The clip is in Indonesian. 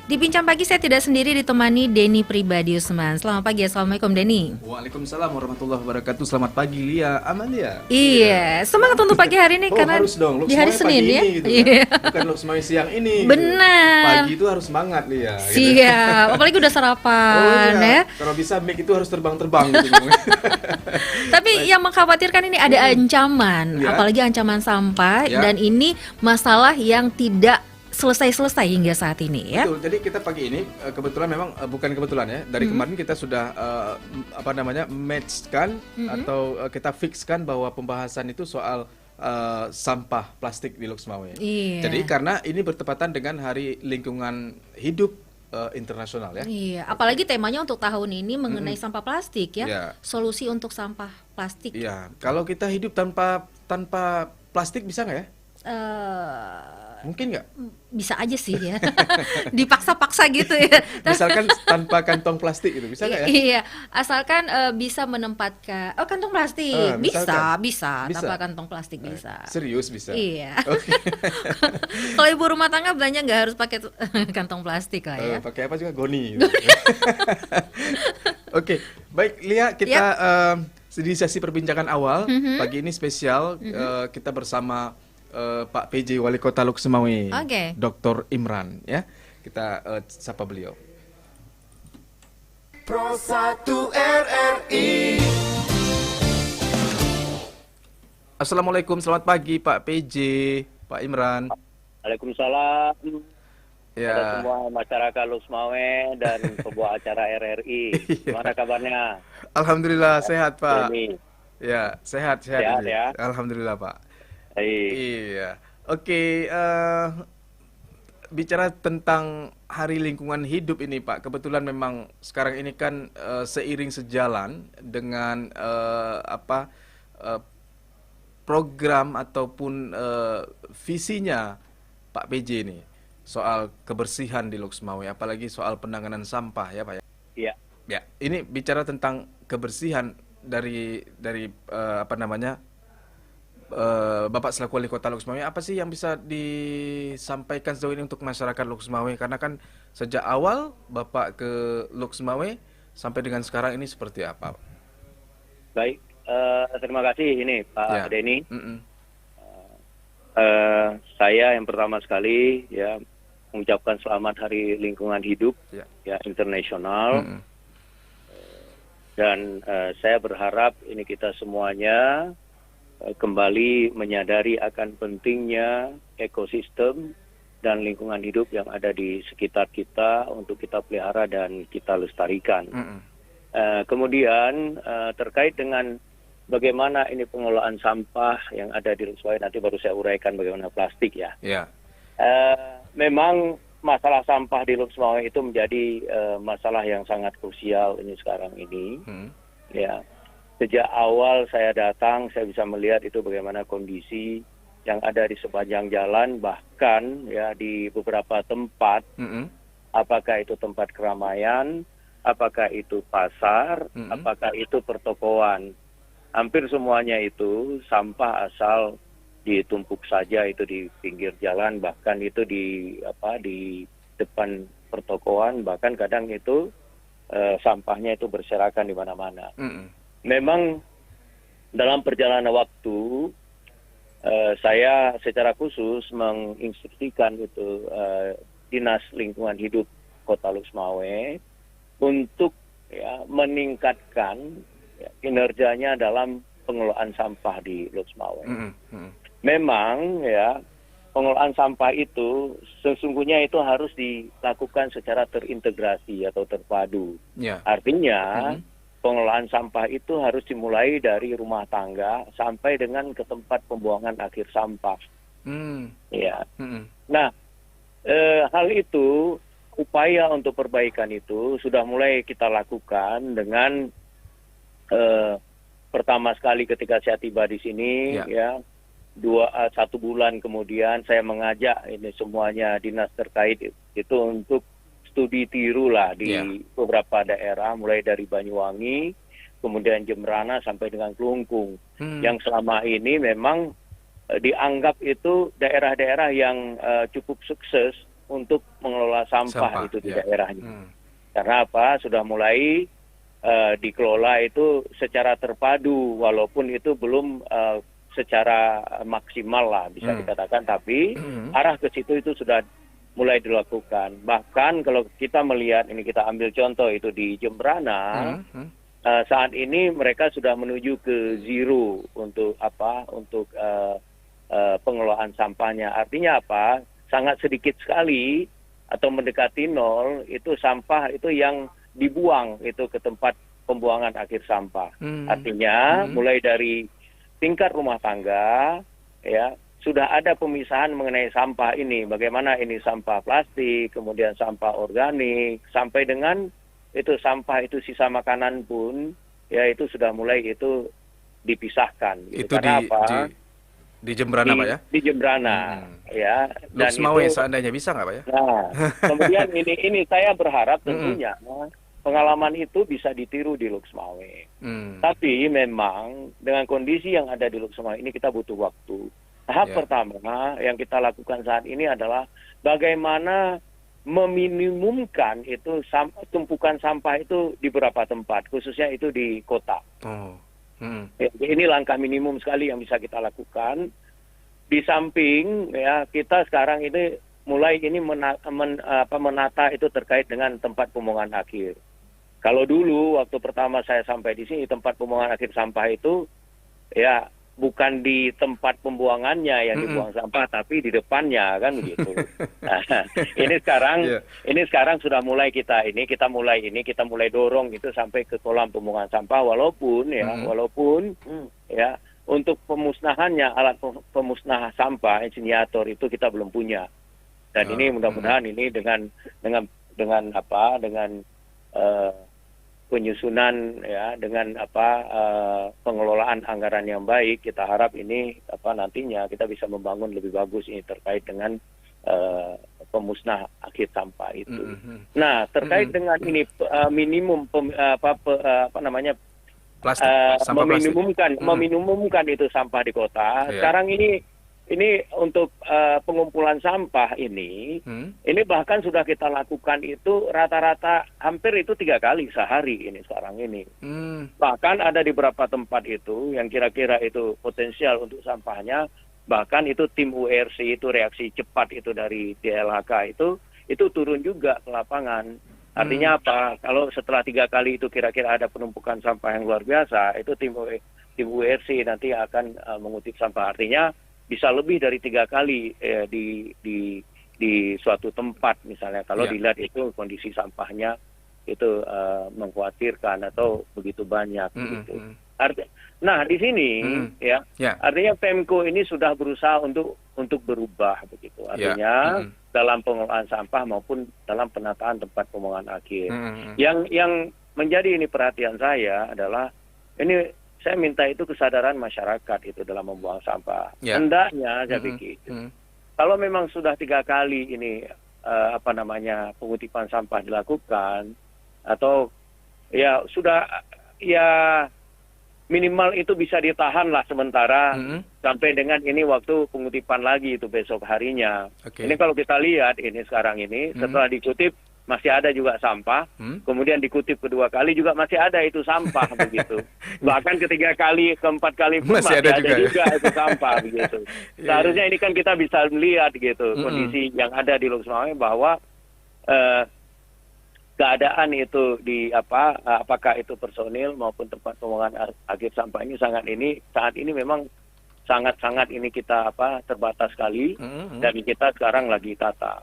Di Bincang Pagi saya tidak sendiri, ditemani Denny Pribadiusman. Selamat pagi, Assalamualaikum Denny. Waalaikumsalam warahmatullahi wabarakatuh. Selamat pagi Lia, aman Lia? Iya, semangat untuk pagi hari ini Oh karena harus dong, di hari Semuanya pagi Senin ya. ini gitu kan. Iya. Bukan Semuanya siang ini gitu. Benar. Pagi itu harus semangat Lia gitu. Siap, apalagi udah Oh sarapan iya, ya. kalau bisa mic itu harus terbang-terbang gitu. Tapi yang mengkhawatirkan ini ada ancaman, Ya. apalagi ancaman sampah Ya. dan ini masalah yang tidak selesai-selesai hingga saat ini ya. Betul, jadi kita pagi ini kebetulan memang bukan kebetulan ya. Dari kemarin kita sudah matchkan atau kita fixkan bahwa pembahasan itu soal sampah plastik di Loksmawe. Iya. Jadi karena ini bertepatan dengan Hari Lingkungan Hidup internasional ya. Iya, apalagi temanya untuk tahun ini mengenai sampah plastik ya. Ya. Solusi untuk sampah plastik. Iya, kalau kita hidup tanpa plastik bisa nggak ya? Eh, Mungkin nggak? bisa aja sih ya. Dipaksa-paksa gitu ya. Misalkan tanpa kantong plastik itu bisa nggak ya? Iya, asalkan bisa menempatkan kantong plastik. Misalkan. Bisa, Bisa. tanpa kantong plastik bisa. Serius bisa? Iya. Oke. Kalau ibu rumah tangga belanja nggak harus pakai kantong plastik lah ya. Pakai apa juga goni. Gitu. Oke, baik Lia, kita di sesi perbincangan awal pagi ini spesial kita bersama Pak PJ Wali Kota Loksmawe, Oke. Dr. Imran ya. Kita sapa beliau. Pro 1 RRI. Assalamualaikum, selamat pagi Pak PJ, Pak Imran. Waalaikumsalam Ya. pada semua masyarakat Loksmawe dan sebuah acara RRI. Gimana kabarnya? Alhamdulillah sehat Pak. Denny? Ya, sehat Sehat, PJ. ya? Alhamdulillah Pak. Baik. Iya, oke. Bicara tentang Hari Lingkungan Hidup ini, Pak. Kebetulan memang sekarang ini kan seiring sejalan dengan program ataupun visinya Pak PJ ini soal kebersihan di Loksmawe, apalagi soal penanganan sampah ya, Pak ya. Iya. Ya, ini bicara tentang kebersihan dari Bapak selaku Wali Kota Loksmawe, apa sih yang bisa disampaikan sejauh ini untuk masyarakat Loksmawe? Karena kan sejak awal Bapak ke Loksmawe sampai dengan sekarang ini seperti apa? Baik. Terima kasih ini Pak Ya. Denny. Mm-mm. Saya yang pertama sekali ya mengucapkan selamat Hari Lingkungan Hidup Ya. ya internasional. Mm-mm. Dan saya berharap ini kita semuanya kembali menyadari akan pentingnya ekosistem dan lingkungan hidup yang ada di sekitar kita untuk kita pelihara dan kita lestarikan. Mm-mm. Kemudian terkait dengan bagaimana ini pengelolaan sampah yang ada di Loksmawe, nanti baru saya uraikan bagaimana plastik ya. Ya. Memang masalah sampah di Loksmawe itu menjadi masalah yang sangat krusial ini sekarang ini. Ya. Sejak awal saya datang, saya bisa melihat itu bagaimana kondisi yang ada di sepanjang jalan, bahkan ya di beberapa tempat, Mm-mm. apakah itu tempat keramaian, apakah itu pasar, apakah itu pertokoan. Hampir semuanya itu sampah asal ditumpuk saja itu di pinggir jalan, bahkan itu di depan pertokoan, bahkan kadang itu sampahnya itu berserakan di mana-mana. Mm-mm. Memang dalam perjalanan waktu saya secara khusus menginstruksikan itu Dinas Lingkungan Hidup Kota Loksmawe untuk ya, meningkatkan ya, kinerjanya dalam pengelolaan sampah di Loksmawe. Mm-mm. Memang ya pengelolaan sampah itu sesungguhnya itu harus dilakukan secara terintegrasi atau terpadu. Ya. Artinya pengelolaan sampah itu harus dimulai dari rumah tangga sampai dengan ke tempat pembuangan akhir sampah. Mm. Ya. Mm-mm. Nah, hal itu, upaya untuk perbaikan itu sudah mulai kita lakukan dengan pertama sekali ketika saya tiba di sini, ya 1 bulan kemudian saya mengajak ini semuanya dinas terkait itu untuk studi tiru lah di beberapa daerah, mulai dari Banyuwangi, kemudian Jembrana sampai dengan Kelungkung, yang selama ini memang dianggap itu daerah-daerah yang cukup sukses untuk mengelola sampah itu di ya. daerahnya. Karena apa? Sudah mulai dikelola itu secara terpadu, walaupun itu belum secara maksimal lah bisa dikatakan, tapi arah ke situ itu sudah mulai dilakukan. Bahkan kalau kita melihat, ini kita ambil contoh itu di Jembrana, saat ini mereka sudah menuju ke zero untuk apa? Untuk pengelolaan sampahnya. Artinya apa? Sangat sedikit sekali atau mendekati nol itu sampah itu yang dibuang itu ke tempat pembuangan akhir sampah. Artinya mulai dari tingkat rumah tangga ya sudah ada pemisahan mengenai sampah ini. Bagaimana ini sampah plastik, kemudian sampah organik, sampai dengan itu sampah itu sisa makanan pun ya itu sudah mulai itu dipisahkan. Gitu. Itu karena apa? Di Jembrana, Pak ya? Di Jembrana, ya. Dan Lux Mawai itu, seandainya bisa nggak, Pak ya? Nah, kemudian ini saya berharap tentunya pengalaman itu bisa ditiru di Lux Mawai. Tapi memang dengan kondisi yang ada di Lux Mawai ini kita butuh waktu. Tahap pertama yang kita lakukan saat ini adalah bagaimana meminimumkan itu tumpukan sampah itu di beberapa tempat, khususnya itu di kota. Ini langkah minimum sekali yang bisa kita lakukan. Di samping ya kita sekarang ini mulai ini menata itu terkait dengan tempat pembuangan akhir. Kalau dulu waktu pertama saya sampai di sini tempat pembuangan akhir sampah itu ya bukan di tempat pembuangannya yang dibuang sampah, tapi di depannya kan begitu. Nah, ini sekarang sudah mulai kita mulai dorong itu sampai ke kolam pembuangan sampah, walaupun ya untuk pemusnahannya alat pemusnah sampah insinerator itu kita belum punya. Dan ini mudah-mudahan ini dengan penyusunan ya dengan pengelolaan anggaran yang baik, kita harap ini nantinya kita bisa membangun lebih bagus ini terkait dengan pemusnah akhir sampah itu. Nah, terkait dengan ini minimum plastik, meminimumkan itu sampah di kota. Sekarang ini untuk pengumpulan sampah ini bahkan sudah kita lakukan itu rata-rata hampir itu 3 kali sehari ini sekarang ini. Bahkan ada di beberapa tempat itu yang kira-kira itu potensial untuk sampahnya, bahkan itu tim URC itu reaksi cepat itu dari DLHK itu turun juga ke lapangan. Artinya apa? Kalau setelah 3 kali itu kira-kira ada penumpukan sampah yang luar biasa, itu tim URC nanti akan mengutip sampah. Artinya bisa lebih dari 3 kali di suatu tempat misalnya kalau dilihat itu kondisi sampahnya itu mengkhawatirkan atau begitu banyak gitu. Nah di sini artinya Pemko ini sudah berusaha untuk berubah begitu. Artinya dalam pengelolaan sampah maupun dalam penataan tempat pembuangan akhir. Yang menjadi ini perhatian saya adalah ini saya minta itu kesadaran masyarakat itu dalam membuang sampah. Hendaknya saya pikir kalau memang sudah 3 kali ini pengutipan sampah dilakukan atau ya sudah ya minimal itu bisa ditahan lah sementara sampai dengan ini waktu pengutipan lagi itu besok harinya. Ini kalau kita lihat ini sekarang ini setelah dikutip masih ada juga sampah, kemudian dikutip kedua kali juga masih ada itu sampah begitu. Bahkan ketiga kali, keempat kali pun masih ada juga itu sampah begitu. Seharusnya ini kan kita bisa melihat gitu kondisi yang ada di Lux Mawai bahwa keadaan itu di apakah itu personil maupun tempat pembuangan akhir sampah ini saat ini memang sangat ini kita terbatas sekali dan kita sekarang lagi tata.